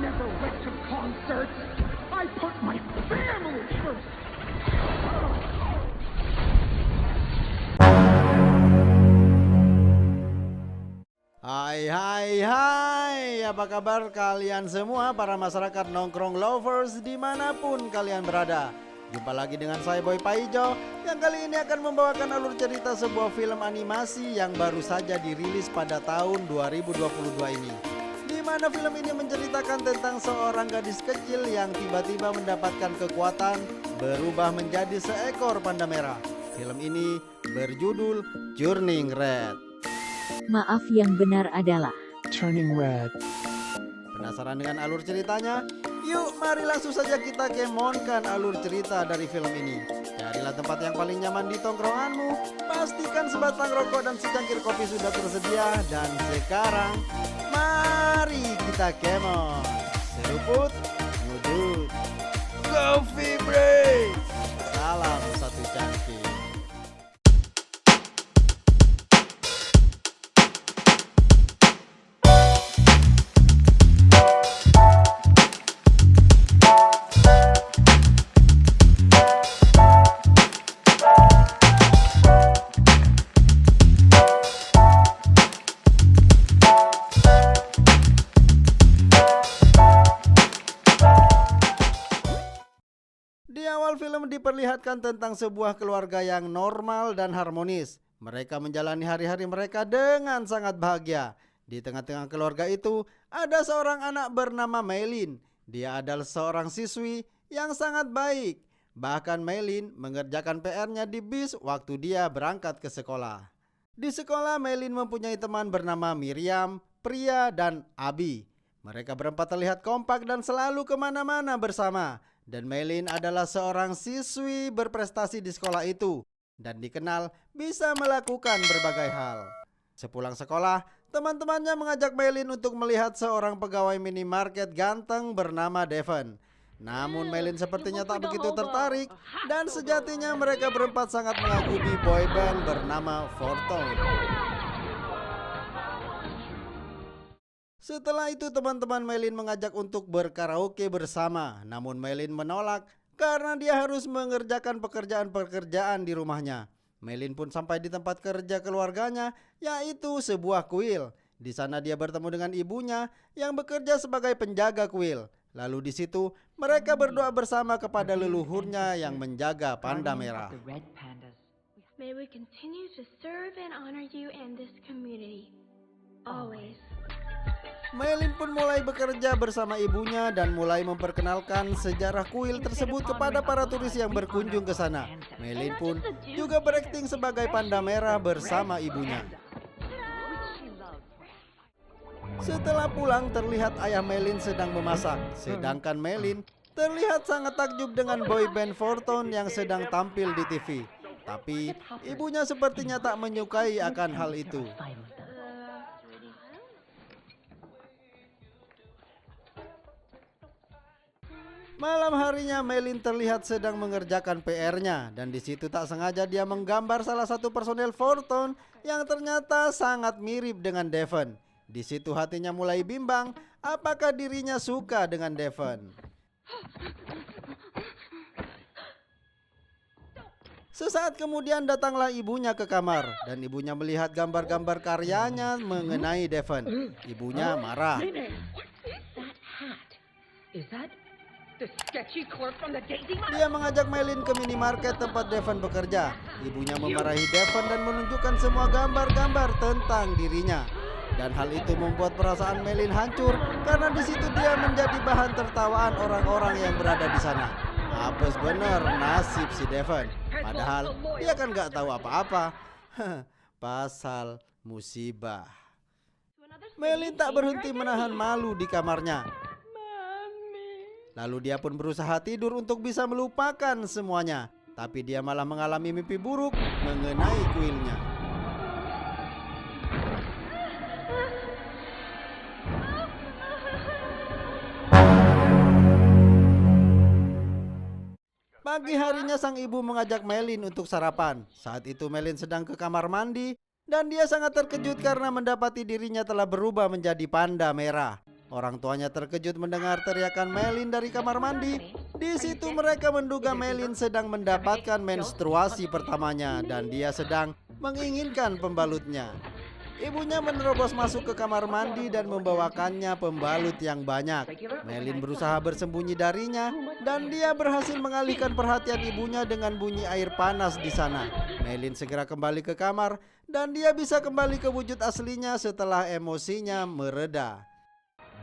never went to concerts. I put my family first. Hai, apa kabar kalian semua para masyarakat nongkrong lovers dimanapun kalian berada. Jumpa lagi dengan saya Boy Paijo yang kali ini akan membawakan alur cerita sebuah film animasi yang baru saja dirilis pada tahun 2022 ini. Di mana film ini menceritakan tentang seorang gadis kecil yang tiba-tiba mendapatkan kekuatan berubah menjadi seekor panda merah. Film ini berjudul Turning Red. Maaf, yang benar adalah Turning Red. Penasaran dengan alur ceritanya? Yuk mari langsung saja kita kemonkan alur cerita dari film ini. Carilah tempat yang paling nyaman di tongkronganmu. Pastikan sebatang rokok dan secangkir kopi sudah tersedia. Dan sekarang mari kita kemon. Seruput, ngudut, coffee break. Salam satu cangkir. Di awal film diperlihatkan tentang sebuah keluarga yang normal dan harmonis. Mereka menjalani hari-hari mereka dengan sangat bahagia. Di tengah-tengah keluarga itu ada seorang anak bernama Maylin. Dia adalah seorang siswi yang sangat baik. Bahkan Maylin mengerjakan PR-nya di bis waktu dia berangkat ke sekolah. Di sekolah Maylin mempunyai teman bernama Miriam, Priya, dan Abi. Mereka berempat terlihat kompak dan selalu kemana-mana bersama. Dan Maylin adalah seorang siswi berprestasi di sekolah itu dan dikenal bisa melakukan berbagai hal. Sepulang sekolah, teman-temannya mengajak Maylin untuk melihat seorang pegawai minimarket ganteng bernama Devon. Namun Maylin sepertinya tak begitu tertarik dan sejatinya mereka berempat sangat mengagumi boyband bernama Fortune. Setelah itu teman-teman Maylin mengajak untuk berkaraoke bersama. Namun Maylin menolak karena dia harus mengerjakan pekerjaan-pekerjaan di rumahnya. Maylin pun sampai di tempat kerja keluarganya, yaitu sebuah kuil. Di sana dia bertemu dengan ibunya yang bekerja sebagai penjaga kuil. Lalu di situ mereka berdoa bersama kepada leluhurnya yang menjaga panda merah. May we continue to serve and honor you and this community. Always. Maylin pun mulai bekerja bersama ibunya dan mulai memperkenalkan sejarah kuil tersebut kepada para turis yang berkunjung ke sana. Maylin pun juga berakting sebagai panda merah bersama ibunya. Setelah pulang terlihat ayah Maylin sedang memasak, sedangkan Maylin terlihat sangat takjub dengan boyband Fortune yang sedang tampil di TV. Tapi ibunya sepertinya tak menyukai akan hal itu. Malam harinya Maylin terlihat sedang mengerjakan PR-nya dan di situ tak sengaja dia menggambar salah satu personel Fortune yang ternyata sangat mirip dengan Devon. Di situ hatinya mulai bimbang apakah dirinya suka dengan Devon. Sesaat kemudian datanglah ibunya ke kamar dan ibunya melihat gambar-gambar karyanya mengenai Devon. Ibunya marah. Dia mengajak Maylin ke minimarket tempat Devon bekerja. Ibunya memarahi Devon dan menunjukkan semua gambar-gambar tentang dirinya. Dan hal itu membuat perasaan Maylin hancur karena di situ dia menjadi bahan tertawaan orang-orang yang berada di sana. Apes bener nasib si Devon. Padahal dia kan gak tahu apa-apa. Pasal musibah. Maylin tak berhenti menahan malu di kamarnya. Lalu dia pun berusaha tidur untuk bisa melupakan semuanya. Tapi dia malah mengalami mimpi buruk mengenai kuilnya. Pagi harinya sang ibu mengajak Maylin untuk sarapan. Saat itu Maylin sedang ke kamar mandi dan dia sangat terkejut karena mendapati dirinya telah berubah menjadi panda merah. Orang tuanya terkejut mendengar teriakan Melin dari kamar mandi. Di situ mereka menduga Melin sedang mendapatkan menstruasi pertamanya dan dia sedang menginginkan pembalutnya. Ibunya menerobos masuk ke kamar mandi dan membawakannya pembalut yang banyak. Melin berusaha bersembunyi darinya dan dia berhasil mengalihkan perhatian ibunya dengan bunyi air panas di sana. Melin segera kembali ke kamar dan dia bisa kembali ke wujud aslinya setelah emosinya mereda.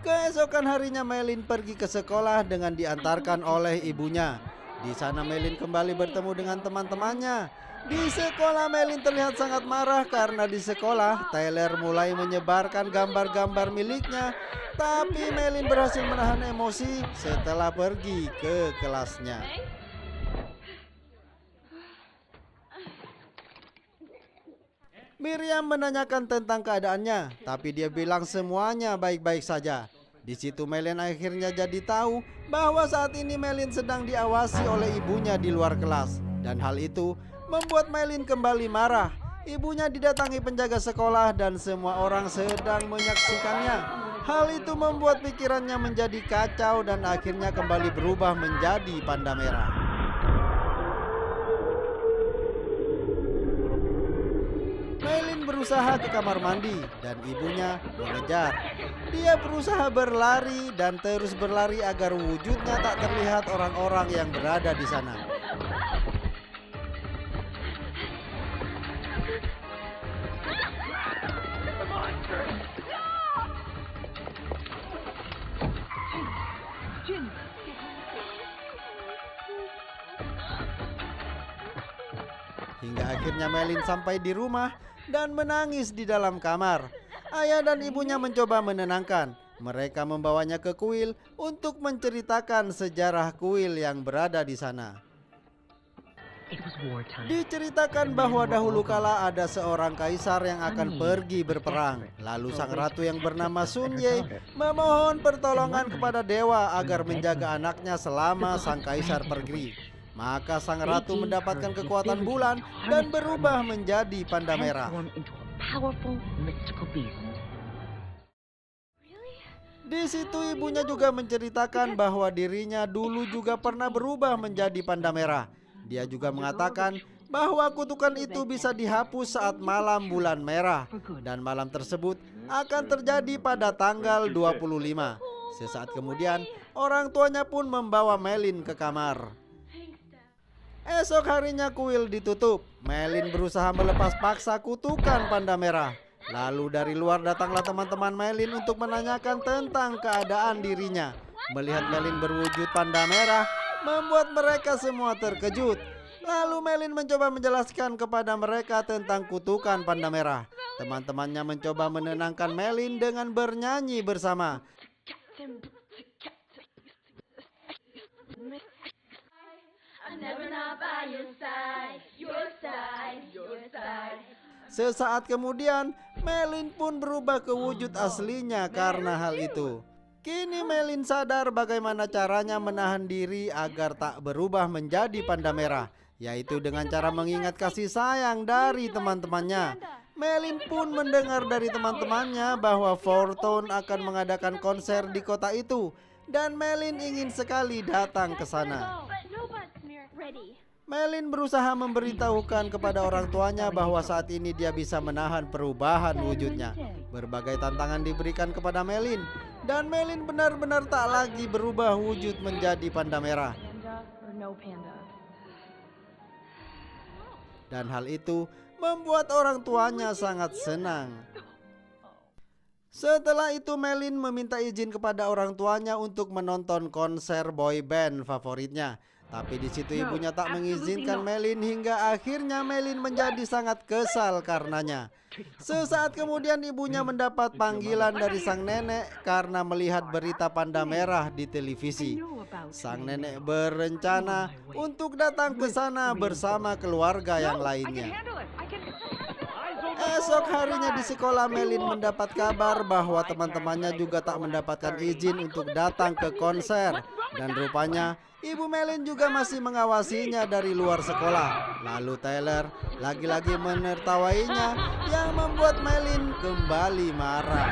Keesokan harinya Melin pergi ke sekolah dengan diantarkan oleh ibunya. Di sana Melin kembali bertemu dengan teman-temannya. Di sekolah Melin terlihat sangat marah karena di sekolah Tyler mulai menyebarkan gambar-gambar miliknya. Tapi Melin berhasil menahan emosi setelah pergi ke kelasnya. Miriam menanyakan tentang keadaannya, tapi dia bilang semuanya baik-baik saja. Di situ Melin akhirnya jadi tahu bahwa saat ini Melin sedang diawasi oleh ibunya di luar kelas. Dan hal itu membuat Melin kembali marah. Ibunya didatangi penjaga sekolah dan semua orang sedang menyaksikannya. Hal itu membuat pikirannya menjadi kacau dan akhirnya kembali berubah menjadi panda merah. Melin berusaha ke kamar mandi dan ibunya mengejar. Dia berusaha berlari dan terus berlari agar wujudnya tak terlihat orang-orang yang berada di sana. Hingga akhirnya Melin sampai di rumah dan menangis di dalam kamar. Ayah dan ibunya mencoba menenangkan. Mereka membawanya ke kuil untuk menceritakan sejarah kuil yang berada di sana. Diceritakan bahwa dahulu kala ada seorang kaisar yang akan pergi berperang. Lalu sang ratu yang bernama Sun Ye memohon pertolongan kepada dewa agar menjaga anaknya selama sang kaisar pergi. Maka sang ratu mendapatkan kekuatan bulan dan berubah menjadi panda merah. Di situ ibunya juga menceritakan bahwa dirinya dulu juga pernah berubah menjadi panda merah. Dia juga mengatakan bahwa kutukan itu bisa dihapus saat malam bulan merah. Dan malam tersebut akan terjadi pada tanggal 25. Sesaat kemudian orang tuanya pun membawa Melin ke kamar. Esok harinya kuil ditutup. Melin berusaha melepas paksa kutukan panda merah. Lalu dari luar datanglah teman-teman Melin untuk menanyakan tentang keadaan dirinya. Melihat Melin berwujud panda merah membuat mereka semua terkejut. Lalu Melin mencoba menjelaskan kepada mereka tentang kutukan panda merah. Teman-temannya mencoba menenangkan Melin dengan bernyanyi bersama. Sesaat kemudian Melin pun berubah ke wujud aslinya karena hal itu. Kini Melin sadar bagaimana caranya menahan diri agar tak berubah menjadi panda merah, yaitu dengan cara mengingat kasih sayang dari teman-temannya. Melin pun mendengar dari teman-temannya bahwa Fortune akan mengadakan konser di kota itu dan Melin ingin sekali datang ke sana. Melin berusaha memberitahukan kepada orang tuanya bahwa saat ini dia bisa menahan perubahan wujudnya. Berbagai tantangan diberikan kepada Melin dan Melin benar-benar tak lagi berubah wujud menjadi panda merah. Dan hal itu membuat orang tuanya sangat senang. Setelah itu Melin meminta izin kepada orang tuanya untuk menonton konser boy band favoritnya. Tapi di situ ibunya tak mengizinkan Melin hingga akhirnya Melin menjadi sangat kesal karenanya. Sesaat kemudian ibunya mendapat panggilan dari sang nenek karena melihat berita panda merah di televisi. Sang nenek berencana untuk datang ke sana bersama keluarga yang lainnya. Esok harinya di sekolah Melin mendapat kabar bahwa teman-temannya juga tak mendapatkan izin untuk datang ke konser. Dan rupanya ibu Melin juga masih mengawasinya dari luar sekolah. Lalu Tyler lagi-lagi menertawainya yang membuat Melin kembali marah.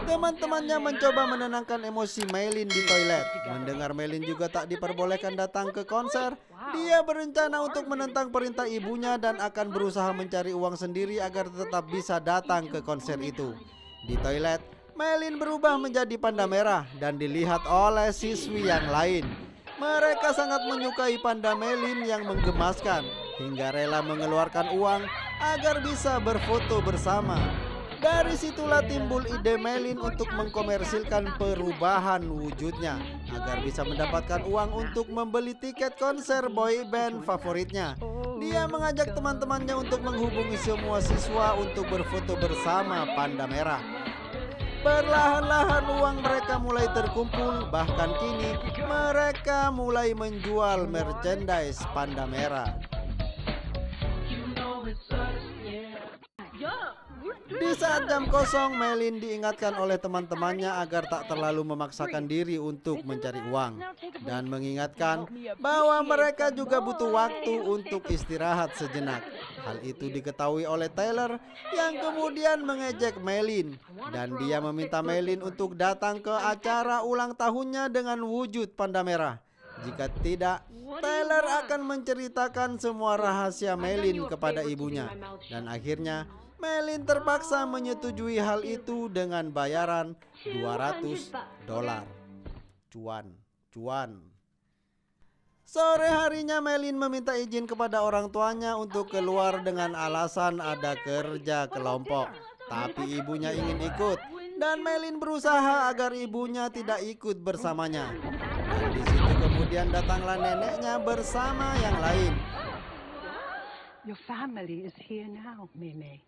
Teman-temannya mencoba menenangkan emosi Maylin di toilet. Mendengar Maylin juga tak diperbolehkan datang ke konser, dia berencana untuk menentang perintah ibunya dan akan berusaha mencari uang sendiri agar tetap bisa datang ke konser itu. Di toilet, Maylin berubah menjadi panda merah dan dilihat oleh siswi yang lain. Mereka sangat menyukai panda Maylin yang menggemaskan, hingga rela mengeluarkan uang agar bisa berfoto bersama. Dari situlah timbul ide Maylin untuk mengkomersilkan perubahan wujudnya agar bisa mendapatkan uang untuk membeli tiket konser boy band favoritnya. Dia mengajak teman-temannya untuk menghubungi semua siswa untuk berfoto bersama panda merah. Perlahan-lahan uang mereka mulai terkumpul, bahkan kini mereka mulai menjual merchandise panda merah. Di saat jam kosong, Maylin diingatkan oleh teman-temannya agar tak terlalu memaksakan diri untuk mencari uang dan mengingatkan bahwa mereka juga butuh waktu untuk istirahat sejenak. Hal itu diketahui oleh Tyler yang kemudian mengejek Maylin dan dia meminta Maylin untuk datang ke acara ulang tahunnya dengan wujud panda merah. Jika tidak, Tyler akan menceritakan semua rahasia Maylin kepada ibunya dan akhirnya Maylin terpaksa menyetujui hal itu dengan bayaran $200. Cuan. Sore harinya Maylin meminta izin kepada orang tuanya untuk keluar dengan alasan ada kerja kelompok. Tapi ibunya ingin ikut dan Maylin berusaha agar ibunya tidak ikut bersamanya. Dan di situ kemudian datanglah neneknya bersama yang lain. Your family is here now, Meme.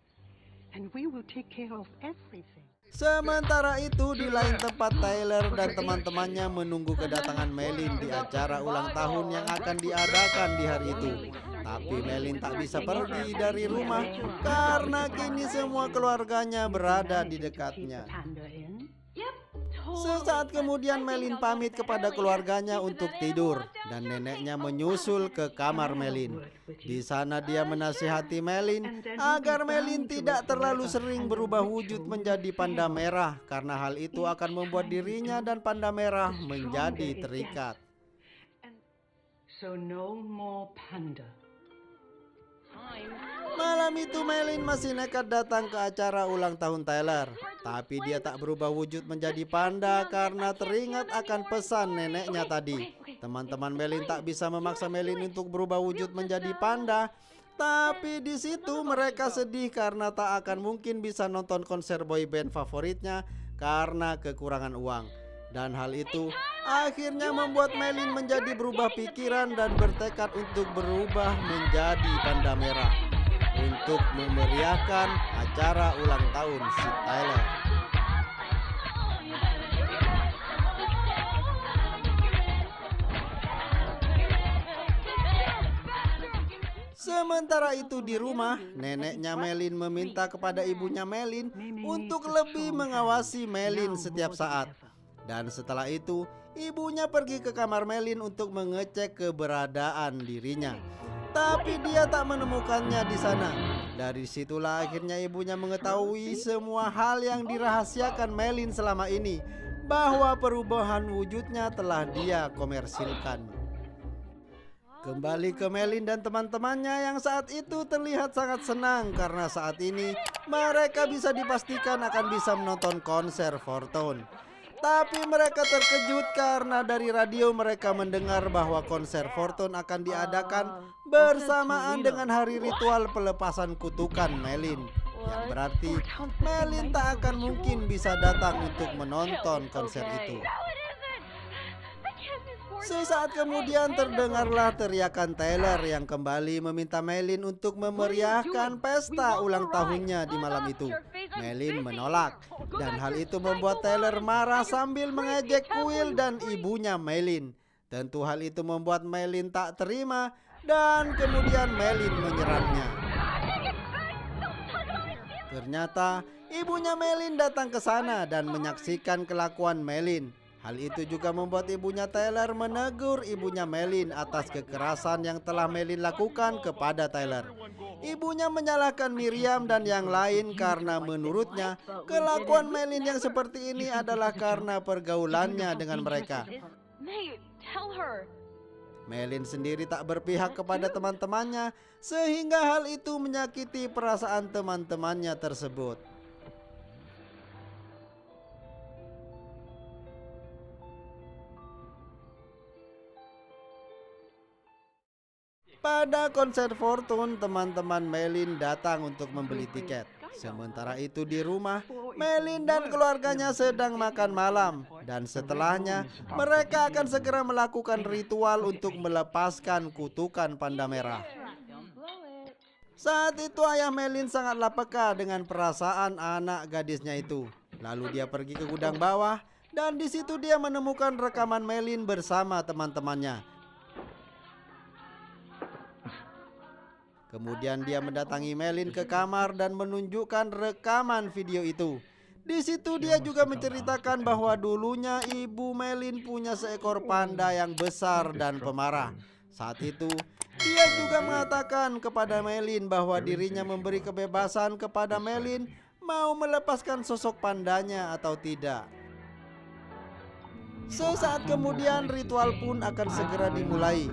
And we will take care of everything. Sementara itu di lain tempat Tyler dan teman-temannya menunggu kedatangan Maylin di acara ulang tahun yang akan diadakan di hari itu. Tapi Maylin tak bisa pergi dari rumah karena kini semua keluarganya berada di dekatnya. Sesaat kemudian Maylin pamit kepada keluarganya untuk tidur dan neneknya menyusul ke kamar Maylin. Di sana dia menasihati Maylin agar Maylin tidak terlalu sering berubah wujud menjadi panda merah karena hal itu akan membuat dirinya dan panda merah menjadi terikat. So no more panda. Malam itu Maylin masih nekat datang ke acara ulang tahun Tyler. Tapi dia tak berubah wujud menjadi panda karena teringat akan pesan neneknya tadi. Teman-teman Maylin tak bisa memaksa Maylin untuk berubah wujud menjadi panda. Tapi di situ mereka sedih karena tak akan mungkin bisa nonton konser boy band favoritnya karena kekurangan uang. Dan hal itu akhirnya membuat Maylin menjadi berubah pikiran dan bertekad untuk berubah menjadi panda merah untuk memeriahkan acara ulang tahun si Tyler. Sementara itu di rumah, neneknya Maylin meminta kepada ibunya Maylin untuk lebih mengawasi Maylin setiap saat. Dan setelah itu, ibunya pergi ke kamar Maylin untuk mengecek keberadaan dirinya. Tapi dia tak menemukannya di sana. Dari situlah akhirnya ibunya mengetahui semua hal yang dirahasiakan Maylin selama ini, bahwa perubahan wujudnya telah dia komersilkan. Kembali ke Maylin dan teman-temannya yang saat itu terlihat sangat senang karena saat ini mereka bisa dipastikan akan bisa menonton konser Fortune. Tapi mereka terkejut karena dari radio mereka mendengar bahwa konser Fortune akan diadakan bersamaan dengan hari ritual pelepasan kutukan Maylin. Yang berarti Maylin tak akan mungkin bisa datang untuk menonton konser itu. Sesaat kemudian terdengarlah teriakan Tyler yang kembali meminta Maylin untuk memeriahkan pesta ulang tahunnya di malam itu. Maylin menolak dan hal itu membuat Tyler marah sambil mengejek kuil dan ibunya Maylin. Tentu hal itu membuat Maylin tak terima dan kemudian Maylin menyerangnya. Ternyata ibunya Maylin datang ke sana dan menyaksikan kelakuan Maylin. Hal itu juga membuat ibunya Tyler menegur ibunya Melin atas kekerasan yang telah Melin lakukan kepada Tyler. Ibunya menyalahkan Miriam dan yang lain karena menurutnya kelakuan Melin yang seperti ini adalah karena pergaulannya dengan mereka. May, tell her. Melin sendiri tak berpihak kepada teman-temannya sehingga hal itu menyakiti perasaan teman-temannya tersebut. Pada konser Fortune, teman-teman Melin datang untuk membeli tiket. Sementara itu di rumah, Melin dan keluarganya sedang makan malam. Dan setelahnya, mereka akan segera melakukan ritual untuk melepaskan kutukan panda merah. Saat itu ayah Melin sangatlah peka dengan perasaan anak gadisnya itu. Lalu dia pergi ke gudang bawah dan di situ dia menemukan rekaman Melin bersama teman-temannya. Kemudian dia mendatangi Melin ke kamar dan menunjukkan rekaman video itu. Di situ dia juga menceritakan bahwa dulunya ibu Melin punya seekor panda yang besar dan pemarah. Saat itu, dia juga mengatakan kepada Melin bahwa dirinya memberi kebebasan kepada Melin mau melepaskan sosok pandanya atau tidak. Sesaat kemudian ritual pun akan segera dimulai.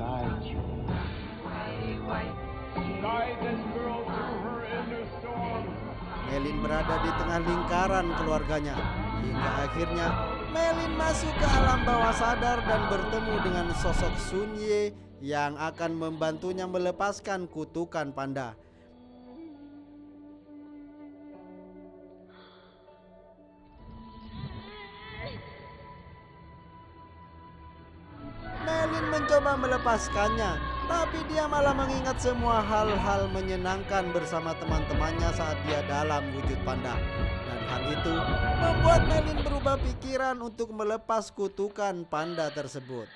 Melin berada di tengah lingkaran keluarganya. Hingga akhirnya Melin masuk ke alam bawah sadar dan bertemu dengan sosok Sun Ye yang akan membantunya melepaskan kutukan panda. Melin mencoba melepaskannya, tapi dia malah mengingat semua hal-hal menyenangkan bersama teman-temannya saat dia dalam wujud panda. Dan hal itu membuat Melin berubah pikiran untuk melepas kutukan panda tersebut.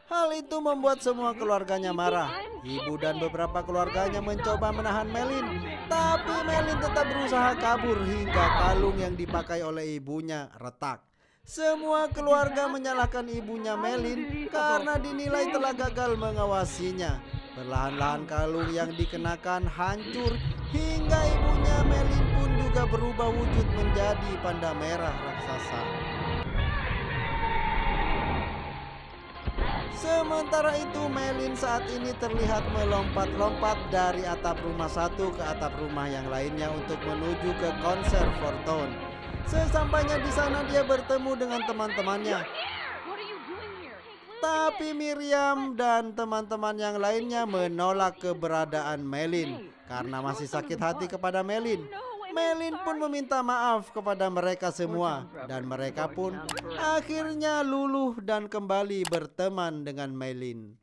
Hal itu membuat semua keluarganya marah. Ibu dan beberapa keluarganya mencoba menahan Melin, tapi Melin tetap berusaha kabur hingga kalung yang dipakai oleh ibunya retak. Semua keluarga menyalahkan ibunya Melin karena dinilai telah gagal mengawasinya. Perlahan-lahan kalung yang dikenakan hancur hingga ibunya Melin pun juga berubah wujud menjadi panda merah raksasa. Sementara itu Melin saat ini terlihat melompat-lompat dari atap rumah satu ke atap rumah yang lainnya untuk menuju ke konser Fortune. Sesampainya di sana dia bertemu dengan teman-temannya. Tapi Miriam dan teman-teman yang lainnya menolak keberadaan Melin karena masih sakit hati kepada Melin. Melin pun meminta maaf kepada mereka semua dan mereka pun akhirnya luluh dan kembali berteman dengan Melin.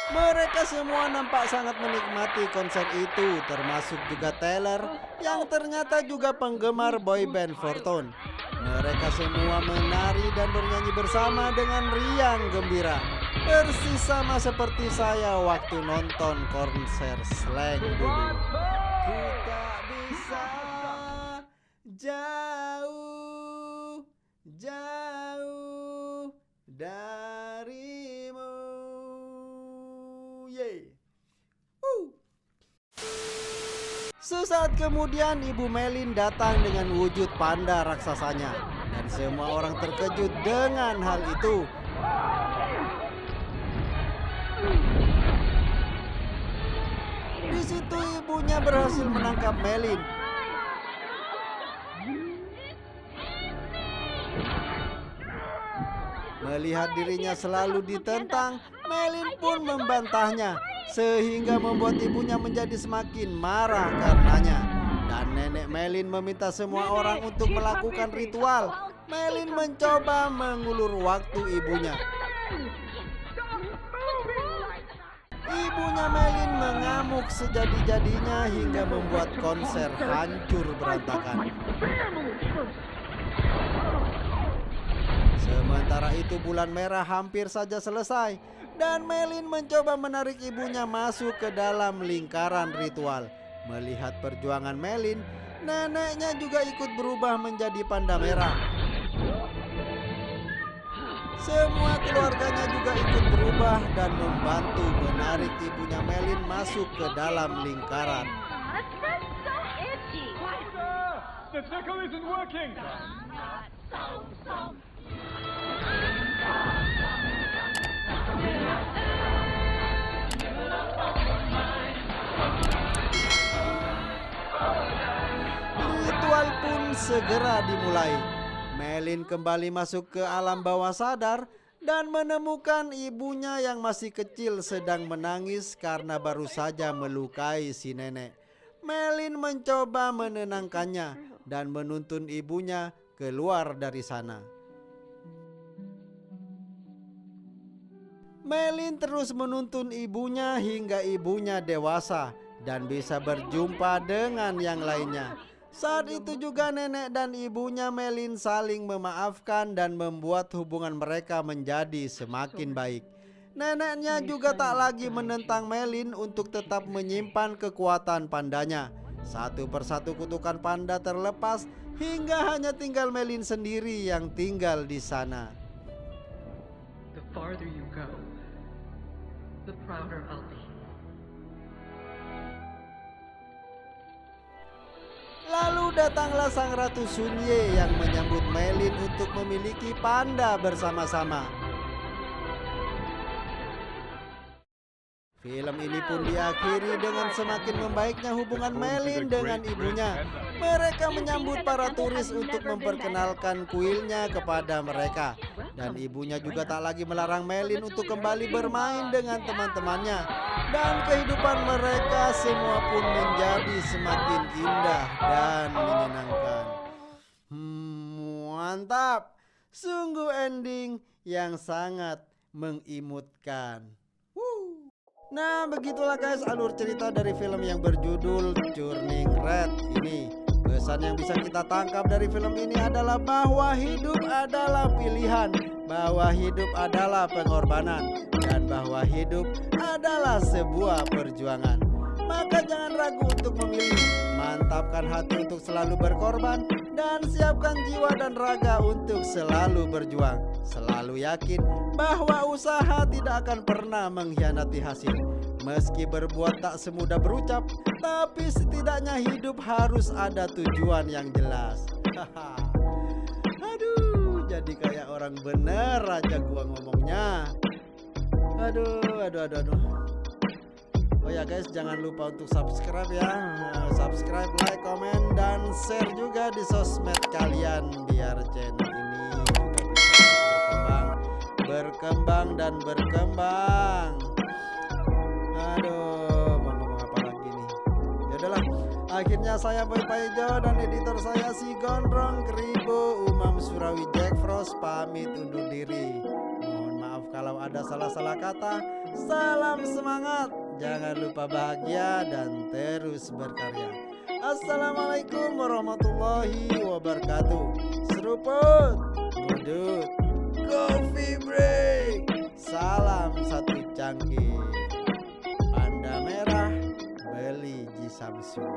Mereka semua nampak sangat menikmati konser itu, termasuk juga Tyler yang ternyata juga penggemar boyband Fortune. Mereka semua menari dan bernyanyi bersama dengan riang gembira, persis sama seperti saya waktu nonton konser Slank dulu. Ku tak bisa jauh darimu. Sesaat kemudian ibu Melin datang dengan wujud panda raksasanya dan semua orang terkejut dengan hal itu. Di situ ibunya berhasil menangkap Melin. Melihat dirinya selalu ditentang, Melin pun membantahnya, sehingga membuat ibunya menjadi semakin marah karenanya. Dan nenek Melin meminta semua orang untuk melakukan ritual. Melin mencoba mengulur waktu ibunya. Ibunya Melin mengamuk sejadi-jadinya hingga membuat konser hancur berantakan. Sementara itu bulan merah hampir saja selesai dan Melin mencoba menarik ibunya masuk ke dalam lingkaran ritual. Melihat perjuangan Melin, neneknya juga ikut berubah menjadi panda merah. Semua keluarganya juga ikut berubah dan membantu menarik ibunya Melin masuk ke dalam lingkaran. This hurt's so itchy. The tickle isn't working! Ritual pun segera dimulai. Melin kembali masuk ke alam bawah sadar dan menemukan ibunya yang masih kecil sedang menangis karena baru saja melukai si nenek. Melin mencoba menenangkannya dan menuntun ibunya keluar dari sana. Melin terus menuntun ibunya hingga ibunya dewasa dan bisa berjumpa dengan yang lainnya. Saat itu juga nenek dan ibunya Melin saling memaafkan dan membuat hubungan mereka menjadi semakin baik. Neneknya juga tak lagi menentang Melin untuk tetap menyimpan kekuatan pandanya. Satu persatu kutukan panda terlepas hingga hanya tinggal Melin sendiri yang tinggal di sana. The farther you go, the prouder I'll be. Lalu datanglah sang Ratu Sunye yang menyambut Melin untuk memiliki panda bersama-sama. Film ini pun diakhiri dengan semakin membaiknya hubungan Melin dengan ibunya. Mereka menyambut para turis untuk memperkenalkan kuilnya kepada mereka. Dan ibunya juga tak lagi melarang Melin untuk kembali bermain dengan teman-temannya. Dan kehidupan mereka semua pun menjadi semakin indah dan menyenangkan. Mantap. Sungguh ending yang sangat mengimutkan. Nah, begitulah guys alur cerita dari film yang berjudul Turning Red ini. Pesan yang bisa kita tangkap dari film ini adalah bahwa hidup adalah pilihan, bahwa hidup adalah pengorbanan, dan bahwa hidup adalah sebuah perjuangan. Maka jangan ragu untuk memilih, mantapkan hati untuk selalu berkorban, dan siapkan jiwa dan raga untuk selalu berjuang. Selalu yakin bahwa usaha tidak akan pernah mengkhianati hasil. Meski berbuat tak semudah berucap, tapi setidaknya hidup harus ada tujuan yang jelas. Aduh, jadi kayak orang bener aja gua ngomongnya. Aduh. Oh ya guys, jangan lupa untuk subscribe ya. Subscribe, like, komen, dan share juga di sosmed kalian biar channel ini juga bisa berkembang dan berkembang. Aduh, mau ngomong apa lagi nih? Yaudahlah, akhirnya saya Boy Paijo dan editor saya si Gondrong Keribu Umam Surawi Jack Frost pamit undur diri. Mohon maaf kalau ada salah-salah kata. Salam semangat. Jangan lupa bahagia dan terus berkarya. Assalamualaikum warahmatullahi wabarakatuh. Seruput, mudut, coffee break. Salam satu cangkir. Panda merah, beli Ji Samsu.